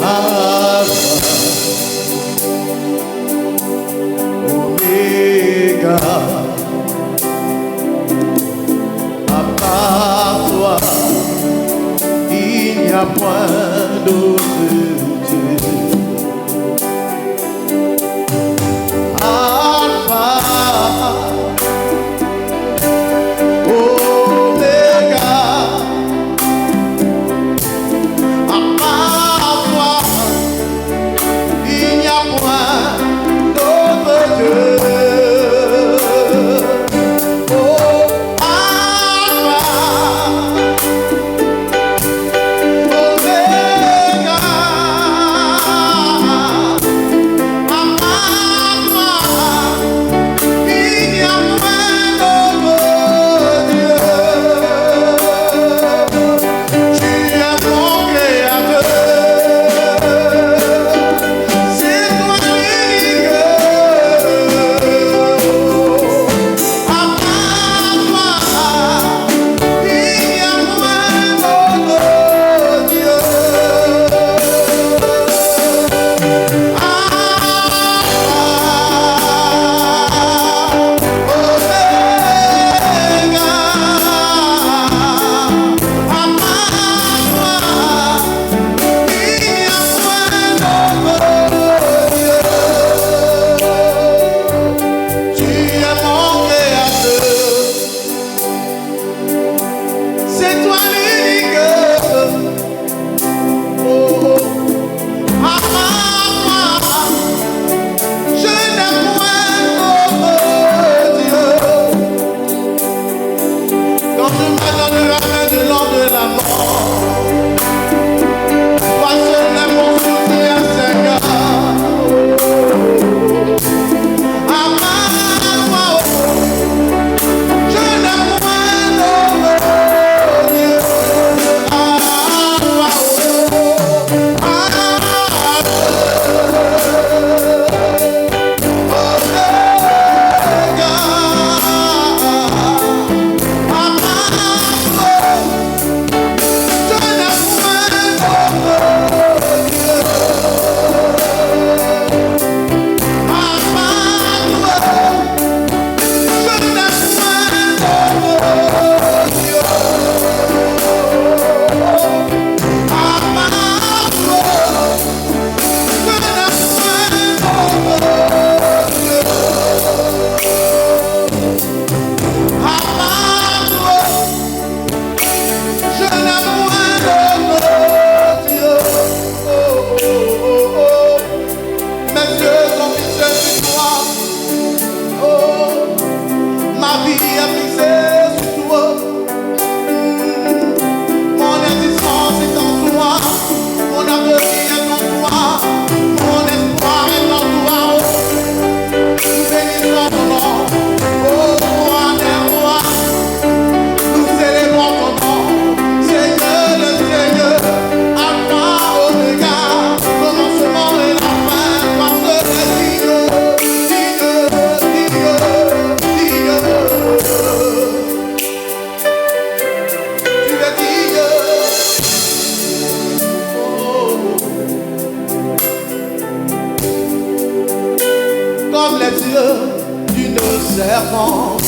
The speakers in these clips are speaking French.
Alpha, Omega, à part toi, il n'y a point d'autre Dieu. Alpha, Omega, à part toi, il n'y a point d'autre Dieu. Comme les yeux d'une servante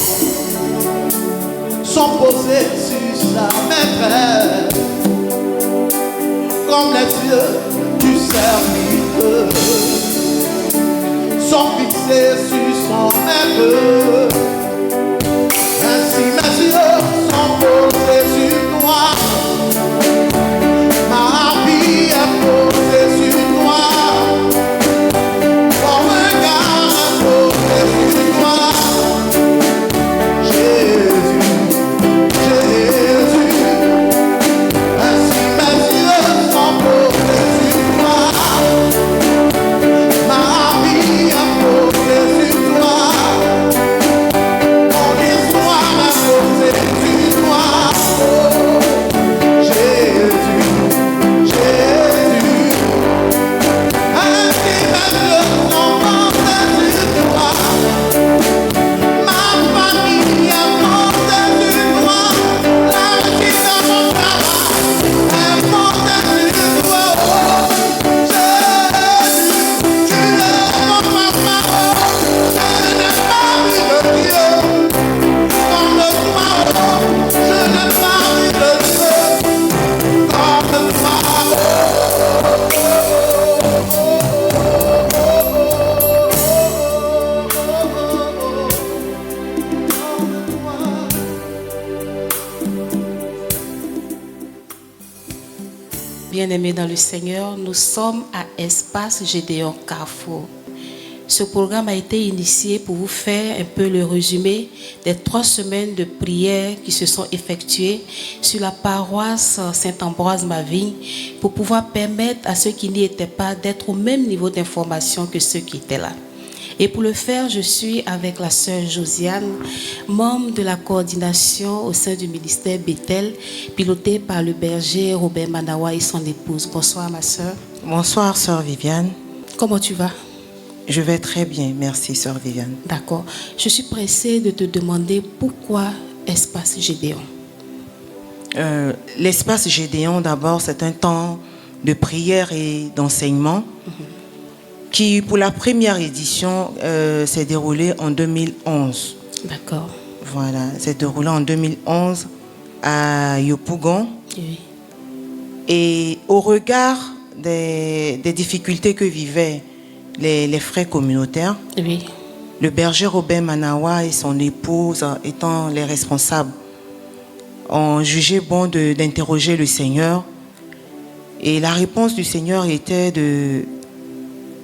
sont posés sur sa maîtresse, comme les yeux du serviteur sont fixés sur son maître, ainsi mes yeux sont posés sur toi. Ma vie est posée sur toi. Mon regard est posé sur toi. Jésus, Jésus. Ainsi mes yeux sont posés sur toi. Ma vie est posée sur toi. Mon histoire est posée bien-aimés dans le Seigneur, nous sommes à Espace Gédéon Carrefour. Ce programme a été initié pour vous faire un peu le résumé des 3 semaines de prières qui se sont effectuées sur la paroisse Saint-Ambroise-Mavigne pour pouvoir permettre à ceux qui n'y étaient pas d'être au même niveau d'information que ceux qui étaient là. Et pour le faire, je suis avec la sœur Josiane, membre de la coordination au sein du ministère Bethel, pilotée par le berger Robert Manawa et son épouse. Bonsoir ma sœur. Bonsoir sœur Viviane. Comment tu vas? Je vais très bien, merci sœur Viviane. D'accord. Je suis pressée de te demander pourquoi Espace Gédéon. L'espace Gédéon, d'abord, c'est un temps de prière et d'enseignement qui, pour la première édition, s'est déroulé en 2011. D'accord. Voilà, s'est déroulé en 2011 à Yopougon. Oui. Et au regard des difficultés que vivaient les frères communautaires, Oui. le berger Robert Manawa et son épouse, étant les responsables, ont jugé bon d'interroger le Seigneur. Et la réponse du Seigneur était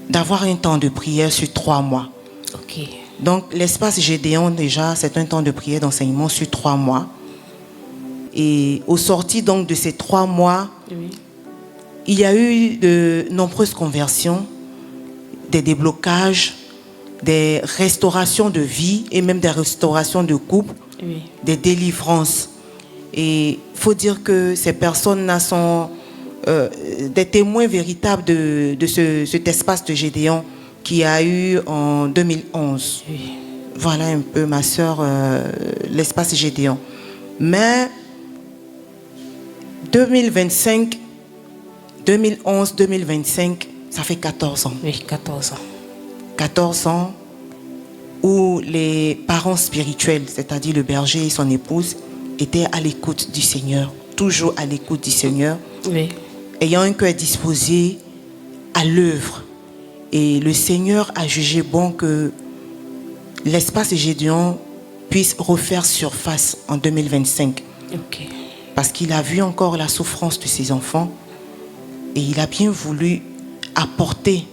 d'avoir un temps de prière sur 3 mois. Ok. Donc l'espace Gédéon, déjà, c'est un temps de prière d'enseignement sur 3 mois. Et au sorti donc de ces 3 mois, Oui. il y a eu de nombreuses conversions, des déblocages, des restaurations de vie et même des restaurations de couple, Oui. des délivrances. Et il faut dire que ces personnes-là sont des témoins véritables de cet espace de Gédéon qui a eu en 2011. Oui. Voilà un peu, ma sœur, l'espace Gédéon. Mais 2025, 2011, 2025, ça fait 14 ans. Oui, 14 ans. 14 ans où les parents spirituels, c'est-à-dire le berger et son épouse, étaient à l'écoute du Seigneur, toujours à l'écoute du Seigneur, Oui. ayant un cœur disposé à l'œuvre. Et le Seigneur a jugé bon que l'espace Gédéon puisse refaire surface en 2025. Ok. Parce qu'il a vu encore la souffrance de ses enfants et il a bien voulu apporter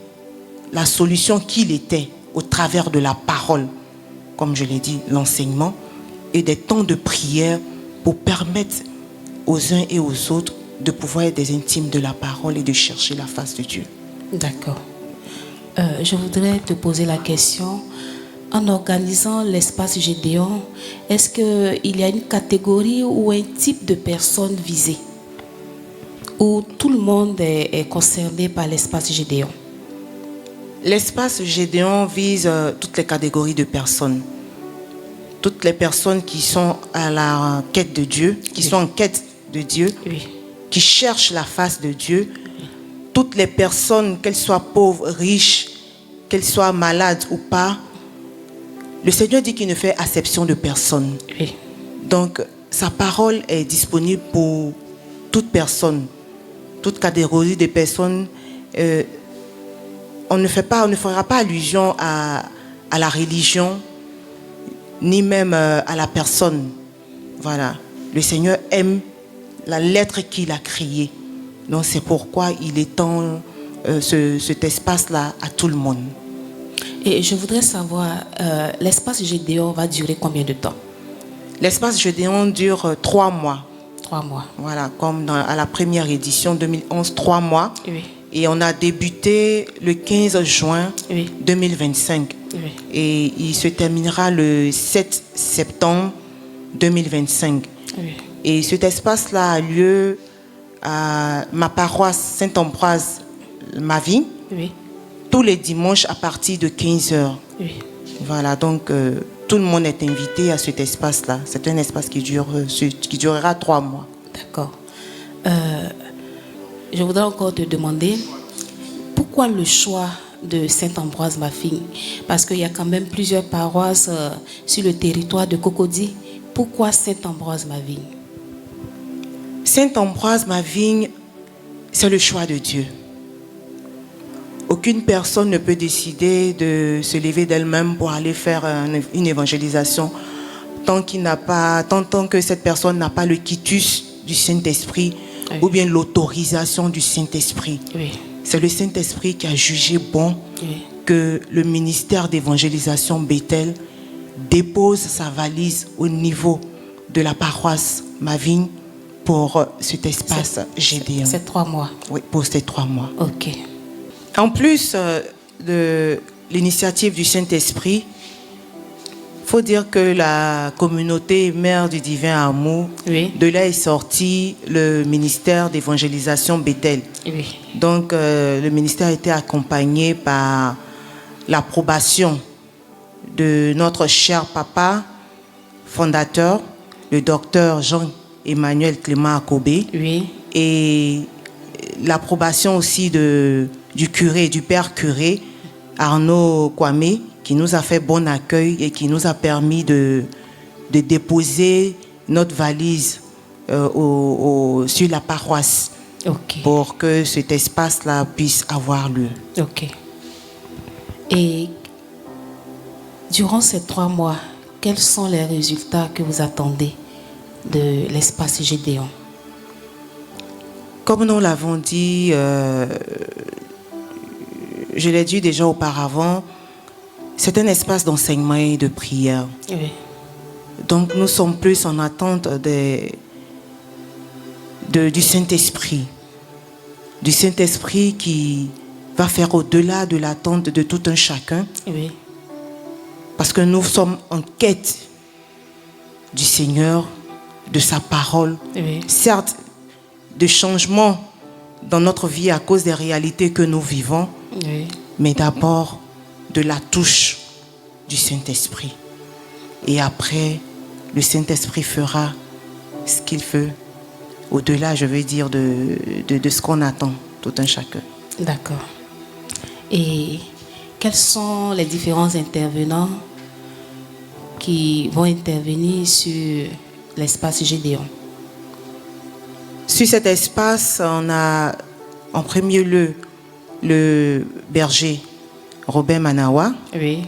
la solution qu'il était au travers de la parole, comme je l'ai dit, l'enseignement et des temps de prière pour permettre aux uns et aux autres de pouvoir être des intimes de la parole et de chercher la face de Dieu. D'accord. Je voudrais te poser la question. En organisant l'espace Gédéon, est-ce qu'il y a une catégorie ou un type de personnes visées? Ou tout le monde est concerné par l'espace Gédéon? L'espace Gédéon vise toutes les catégories de personnes. Toutes les personnes qui sont à la quête de Dieu, qui sont en quête de Dieu, Oui. qui cherchent la face de Dieu. Toutes les personnes, qu'elles soient pauvres, riches, qu'elles soient malades ou pas, le Seigneur dit qu'il ne fait acception de personne. Oui. Donc, sa parole est disponible pour toute personne, toute catégorie de personnes. On ne fera pas allusion à la religion, ni même à la personne. Voilà. Le Seigneur aime la lettre qu'il a créée. Donc, c'est pourquoi il étend cet espace-là à tout le monde. Et je voudrais savoir, l'espace Gédéon va durer combien de temps? L'espace Gédéon dure 3 mois. 3 mois. Voilà, comme à la première édition 2011, 3 mois. Oui. Et on a débuté le 15 juin Oui. 2025. Oui. Et il se terminera le 7 septembre 2025. Oui. Et cet espace-là a lieu à ma paroisse Saint-Ambroise-Mavigne, Oui. tous les dimanches à partir de 15h. Oui. Voilà, donc tout le monde est invité à cet espace-là. C'est un espace qui durera 3 mois. D'accord. Je voudrais encore te demander, pourquoi le choix de Saint-Ambroise-Mavigne? Parce qu'il y a quand même plusieurs paroisses sur le territoire de Cocody. Pourquoi Saint-Ambroise-Mavigne? Saint-Ambroise-Mavigne, c'est le choix de Dieu. Aucune personne ne peut décider de se lever d'elle-même pour aller faire une évangélisation tant que cette personne n'a pas le quitus du Saint-Esprit Oui. ou bien l'autorisation du Saint-Esprit. Oui. C'est le Saint-Esprit qui a jugé bon Oui. que le ministère d'évangélisation Bethel dépose sa valise au niveau de la paroisse Mavigne pour cet espace Gédéon. C'est 3 mois. Oui, pour ces 3 mois. Ok. En plus de l'initiative du Saint-Esprit, il faut dire que la communauté Mère du Divin Amour, Oui. de là est sorti le ministère d'évangélisation Bethel. Oui. Donc, le ministère a été accompagné par l'approbation de notre cher papa fondateur, le docteur Jean-Emmanuel Clément Akobé, Oui. et l'approbation aussi du curé, du père curé, Arnaud Kwame, qui nous a fait bon accueil et qui nous a permis de déposer notre valise sur la paroisse. Ok. Pour que cet espace-là puisse avoir lieu. Ok. Et durant ces 3 mois, quels sont les résultats que vous attendez de l'espace Gédéon? Comme nous l'avons dit, je l'ai dit déjà auparavant, c'est un espace d'enseignement et de prière. Oui. Donc nous sommes plus en attente du Saint-Esprit. Du Saint-Esprit qui va faire au-delà de l'attente de tout un chacun. Oui. Parce que nous sommes en quête du Seigneur, de sa parole. Oui. Certes, de changements dans notre vie à cause des réalités que nous vivons, Oui. mais d'abord de la touche du Saint-Esprit. Et après, le Saint-Esprit fera ce qu'il veut, au-delà, je veux dire, de ce qu'on attend, tout un chacun. D'accord. Et quels sont les différents intervenants qui vont intervenir sur l'espace Gédéon? Sur cet espace, on a en premier lieu le berger Robert Manawa. Oui.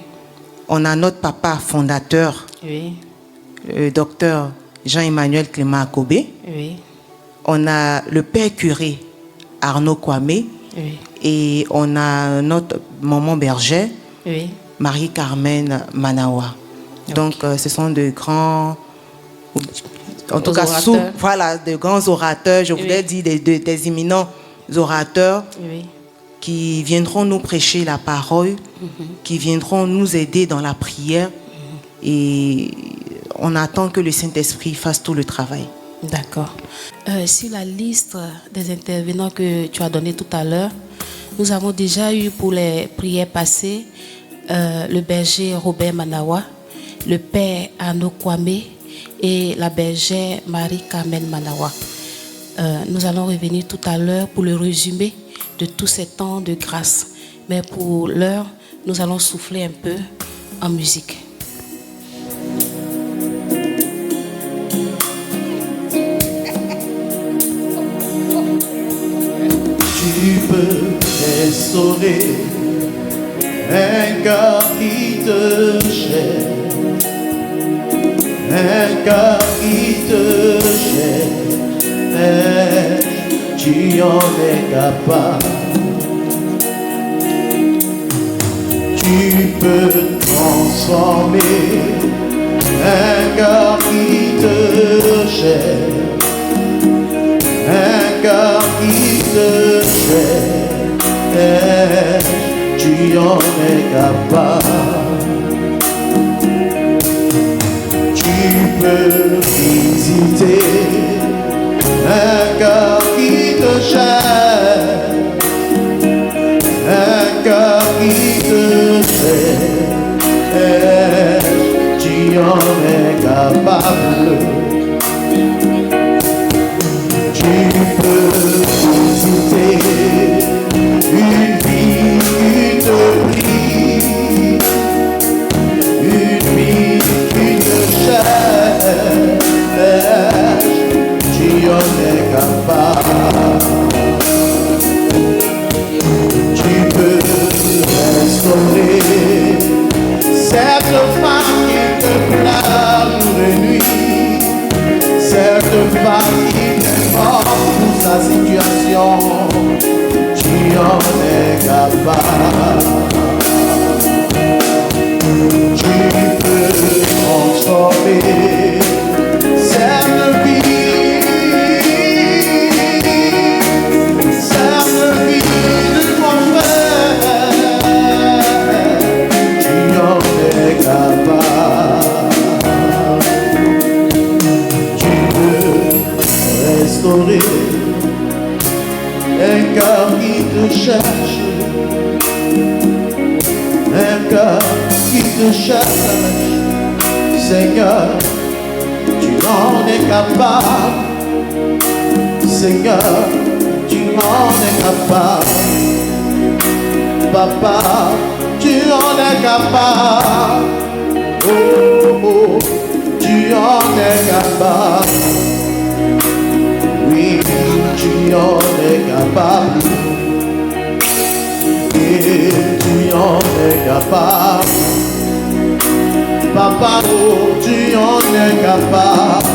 On a notre papa fondateur, Oui. le docteur Jean-Emmanuel Clément Akobé. Oui. On a le père curé Arnaud Kwame. Oui. Et on a notre maman berger, Oui. Marie-Carmen Manawa. Donc, ce sont de grands, en tout cas, de grands orateurs, je voulais dire des éminents orateurs Oui. qui viendront nous prêcher la parole, qui viendront nous aider dans la prière. Et on attend que le Saint-Esprit fasse tout le travail. D'accord. Sur la liste des intervenants que tu as donné tout à l'heure, nous avons déjà eu pour les prières passées le berger Robert Manawa, le père Arnaud Kwame et la bergère Marie-Carmen Manawa. Nous allons revenir tout à l'heure pour le résumé de tous ces temps de grâce. Mais pour l'heure, nous allons souffler un peu en musique. Tu peux restaurer un cœur qui te cherche, un cœur qui te cherche, tu en es capable. Tu peux transformer un cœur qui te cherche, un cœur qui te cherche, tu en es capable. Tu peux visiter un cœur qui te cherche, un cœur qui te cherche, tu en es capable. Tu peux visiter une vie qui te prie, une vie qui te cherche, tu en es capable. Tu peux restaurer cette femme qui te pleure de nuit, cette femme qui t'est morte pour sa ta situation, tu en es capable. Tu peux transformer cette vie, de mon frère. Tu en es capable. Tu peux restaurer un cœur qui te cherche, un cœur qui te cherche. Seigneur, tu en es capable. Seigneur, tu en es capable. Papa, tu en es capable. Oh, oh, tu en es capable. Oui, tu en es capable. Et tu en es capable. Papa, oh, tu en es capable.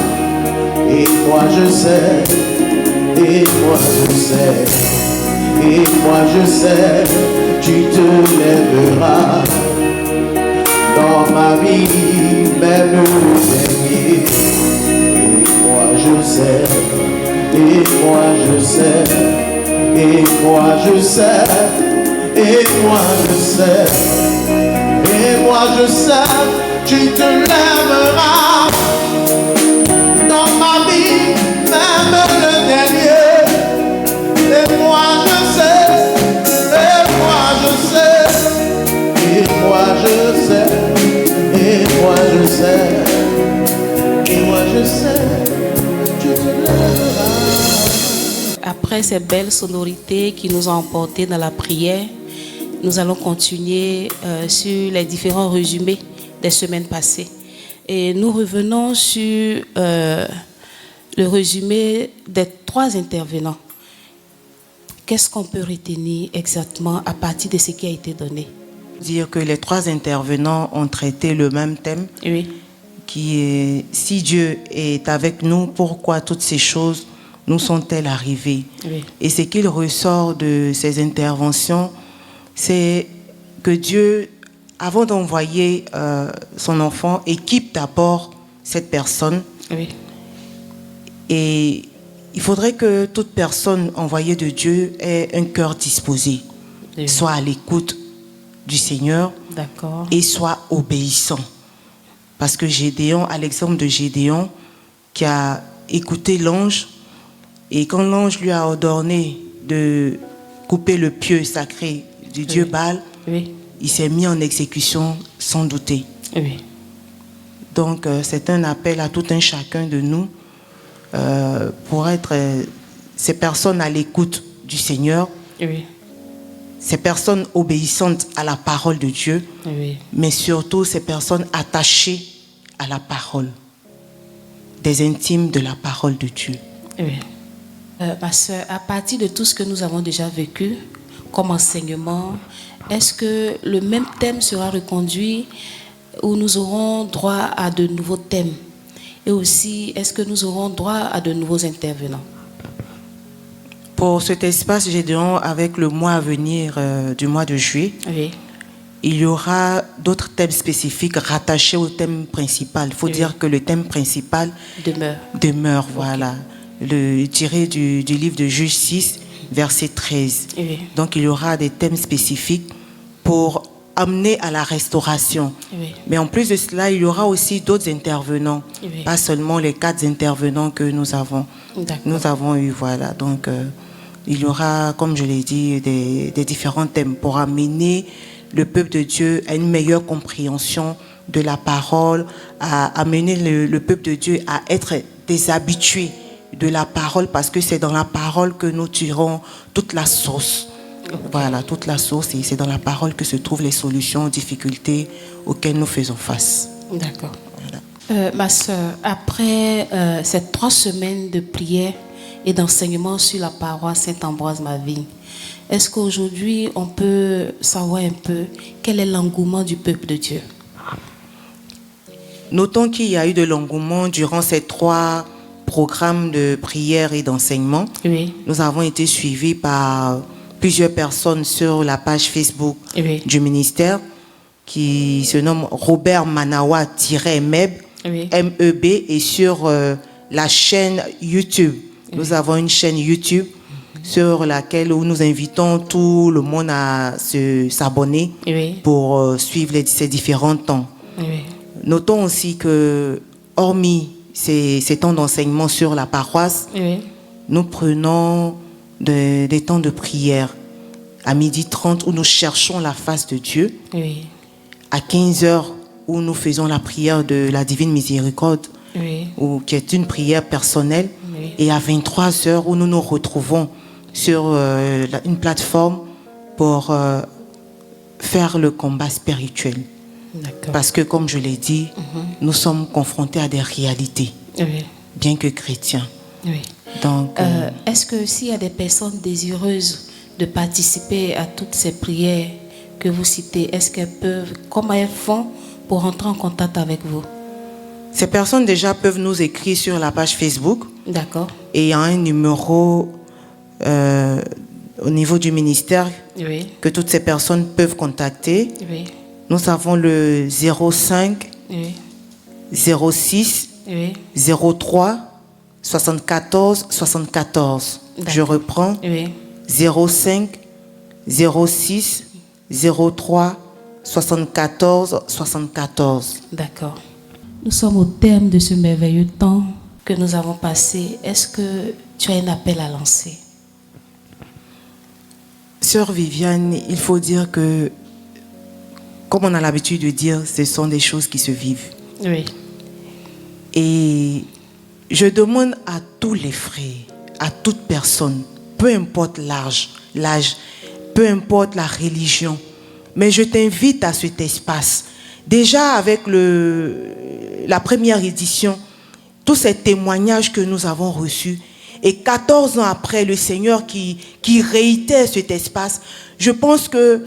Et moi je sais, et moi je sais, et moi je sais, tu te lèveras dans ma vie, même le dernier. Et moi je sais, et moi je sais, et moi je sais, et moi je sais, et moi je sais, tu te lèveras dans ma vie, même le dernier. Et moi je sais, et moi je sais, et moi je sais, et moi je sais, et moi je sais, tu te lèveras. Après ces belles sonorités qui nous ont emportés dans la prière, nous allons continuer sur les différents résumés des semaines passées. Et nous revenons sur le résumé des 3 intervenants. Qu'est-ce qu'on peut retenir exactement à partir de ce qui a été donné? Dire que les 3 intervenants ont traité le même thème, Oui. qui est si Dieu est avec nous, pourquoi toutes ces choses nous sont-elles arrivées? Oui. Et ce qu'il ressort de ces interventions, c'est que Dieu, avant d'envoyer son enfant, équipe d'abord cette personne. Oui. Et il faudrait que toute personne envoyée de Dieu ait un cœur disposé, Oui. soit à l'écoute du Seigneur. D'accord. Et soit obéissant. Parce que Gédéon, à l'exemple de Gédéon, qui a écouté l'ange, et quand l'ange lui a ordonné de couper le pieu sacré du dieu Baal, Oui. il s'est mis en exécution sans douter. Oui. Donc c'est un appel à tout un chacun de nous pour être ces personnes à l'écoute du Seigneur, Oui. ces personnes obéissantes à la parole de Dieu, Oui. mais surtout ces personnes attachées à la parole, des intimes de la parole de Dieu. Oui. Ma soeur, à partir de tout ce que nous avons déjà vécu comme enseignement, est-ce que le même thème sera reconduit ou nous aurons droit à de nouveaux thèmes? Et aussi, est-ce que nous aurons droit à de nouveaux intervenants? Pour cet espace Gédéon, avec le mois à venir du mois de juillet, Oui. il y aura d'autres thèmes spécifiques rattachés au thème principal. Il faut dire que le thème principal demeure, voilà. Tiré du livre de Juge 6, verset 13. Oui. Donc il y aura des thèmes spécifiques pour amener à la restauration. Oui. Mais en plus de cela, il y aura aussi d'autres intervenants, Oui. pas seulement les 4 intervenants que nous avons. Nous avons eu, voilà. Donc il y aura, comme je l'ai dit, des différents thèmes pour amener le peuple de Dieu à une meilleure compréhension de la parole, à amener le peuple de Dieu à être des habitués de la parole, parce que c'est dans la parole que nous tirons toute la source. Voilà, toute la source, et c'est dans la parole que se trouvent les solutions aux difficultés auxquelles nous faisons face. D'accord. Voilà. Ma soeur, après ces 3 semaines de prière et d'enseignement sur la paroisse Saint-Ambroise-ma-Vigne, est-ce qu'aujourd'hui on peut savoir un peu quel est l'engouement du peuple de Dieu? Notons qu'il y a eu de l'engouement durant ces 3 programme de prière et d'enseignement. Oui. Nous avons été suivis par plusieurs personnes sur la page Facebook du ministère qui se nomme Robert Manawa-MEB, MEB, et sur la chaîne YouTube. Nous avons une chaîne YouTube sur laquelle où nous invitons tout le monde à s'abonner pour suivre ces différents temps. Notons aussi que, hormis ces temps d'enseignement sur la paroisse, nous prenons des temps de prière à 12h30 où nous cherchons la face de Dieu, à 15h où nous faisons la prière de la Divine Miséricorde, qui est une prière personnelle, et à 23h où nous nous retrouvons sur une plateforme pour faire le combat spirituel. Parce que, comme je l'ai dit, nous sommes confrontés à des réalités, bien que chrétiens. Donc, est-ce que s'il y a des personnes désireuses de participer à toutes ces prières que vous citez, est-ce qu'elles peuvent, comment elles font pour entrer en contact avec vous? Ces personnes déjà peuvent nous écrire sur la page Facebook. D'accord. Et il y a un numéro au niveau du ministère que toutes ces personnes peuvent contacter. Nous avons le 05 06 03 74 74. Je reprends. 05 06 03 74 74. D'accord. Nous sommes au terme de ce merveilleux temps que nous avons passé. Est-ce que tu as un appel à lancer? Sœur Viviane, il faut dire que, comme on a l'habitude de dire, ce sont des choses qui se vivent. Et je demande à tous les frères, à toute personne, peu importe l'âge, peu importe la religion, mais je t'invite à cet espace. Déjà avec la première édition, tous ces témoignages que nous avons reçus, et 14 ans après, le Seigneur qui réitère cet espace, je pense que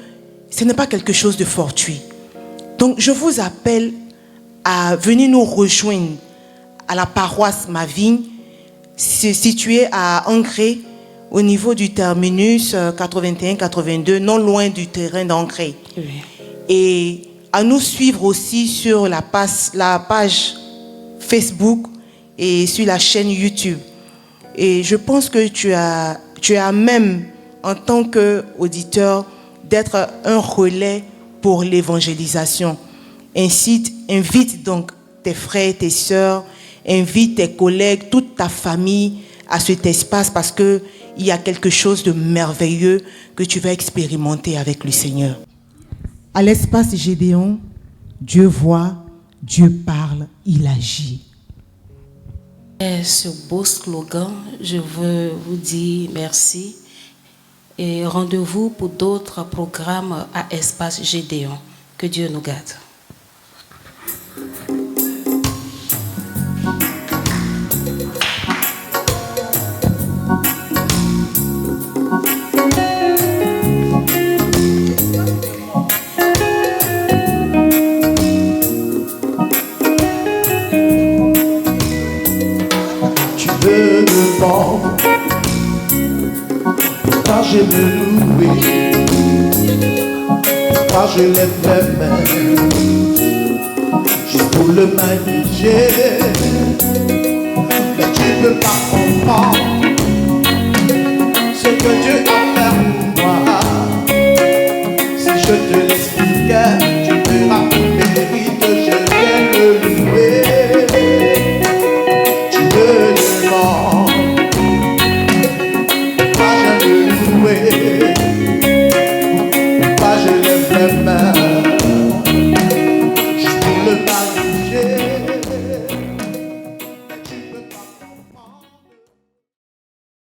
ce n'est pas quelque chose de fortuit. Donc je vous appelle à venir nous rejoindre à la paroisse Ma Vigne, située à Ancré, au niveau du terminus 81-82, non loin du terrain d'Ancré. Et à nous suivre aussi sur la page Facebook et sur la chaîne YouTube. Et je pense que tu as même, en tant qu'auditeur, d'être un relais pour l'évangélisation. Invite donc tes frères, tes sœurs, invite tes collègues, toute ta famille à cet espace parce qu'il y a quelque chose de merveilleux que tu vas expérimenter avec le Seigneur. À l'espace Gédéon, Dieu voit, Dieu parle, il agit. Et ce beau slogan, je veux vous dire merci et rendez-vous pour d'autres programmes à Espace Gédéon. Que Dieu nous garde. Je me louer, car je lève mes mains juste pour le magnifier. Mais tu ne peux pas comprendre ce que Dieu a fait pour moi. Si je te l'expliquais, tu verras mérite que je viens le louer. Tu me demandes.